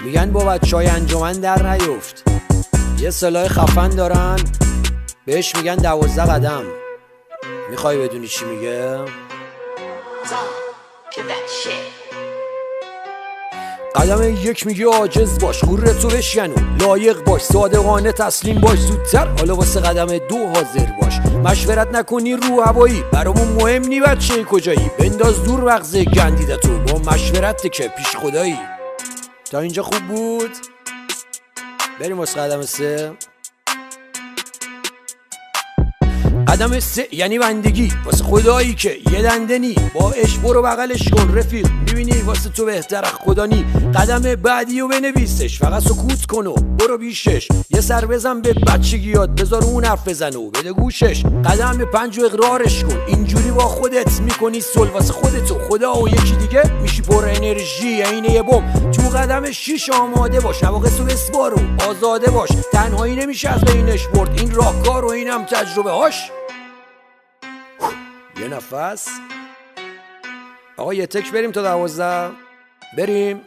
میگن با بچهای انجمن در نیفت. یه سلاح خفن دارن بهش میگن 12 قدم. میخوای بدونی چی میگه؟ قدم یک میگه عاجز باش، غرورتو بشکنو، لایق باش، صادقانه تسلیم باش زودتر، حالا واسه قدم دو حاضر باش. مشورت نکنی رو هوایی، برامون مهم نی بچه کجایی، بنداز دور مغزه گندیده تو، با مشورت که پیش خدایی. تا اینجا خوب بود؟ بریم واسه قدم 3. قدم 3 یعنی بندگی واسه خدایی که یه دنده نی، با عشق برو بغلش کن رفیق، میبینی واسه تو بهتر خدا نی. قدم بعدی رو بنویسش، فقط سکوت کن و برو بیشش، یه سر بزن به بچگیات، بذار اون حرف بزن و بده گوشش. قدم 5 رو اقرارش کن، اینجوری با خودت میکنی صلح واسه خودت و خدا و یکی دیگه، میشی پر انرژی عین یه بم. تو قدم 6 آماده باش، نواقص رو بسپار و آزاده باش، تنهایی نمیشه از بینش برد این راهکار و اینم تجربه هاش. یه نفس. آقا یه تک بریم تا 12. بریم.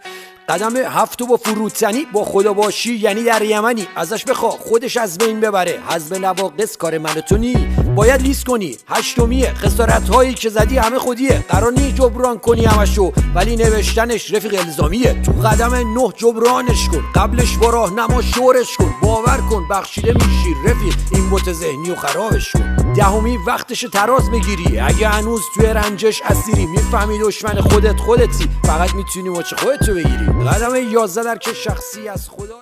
قدم 7 با فروتنی، با خدا باشی یعنی در یمنی، ازش بخوا خودش از بین ببره، حذف نواقص کار من و تو نی، باید لیست کنی. 8میه خسارت هایی که زدی همه خودیه، قرار نی جبران کنی همشو، ولی نوشتنش رفیق الزامیه. تو قدم 9 جبرانش کن، قبلش با راهنما شورش کن، باور کن بخشیده میشی رفیق، این بت ذهنی و خرابش کن. 10 وقتش تراز بگیری، اگه هنوز توی رنجش اسیری، میفهمی دشمن خودتی، فقط میتونی مچ خودتو بگیری. قدم 11 درک شخصی از خدا.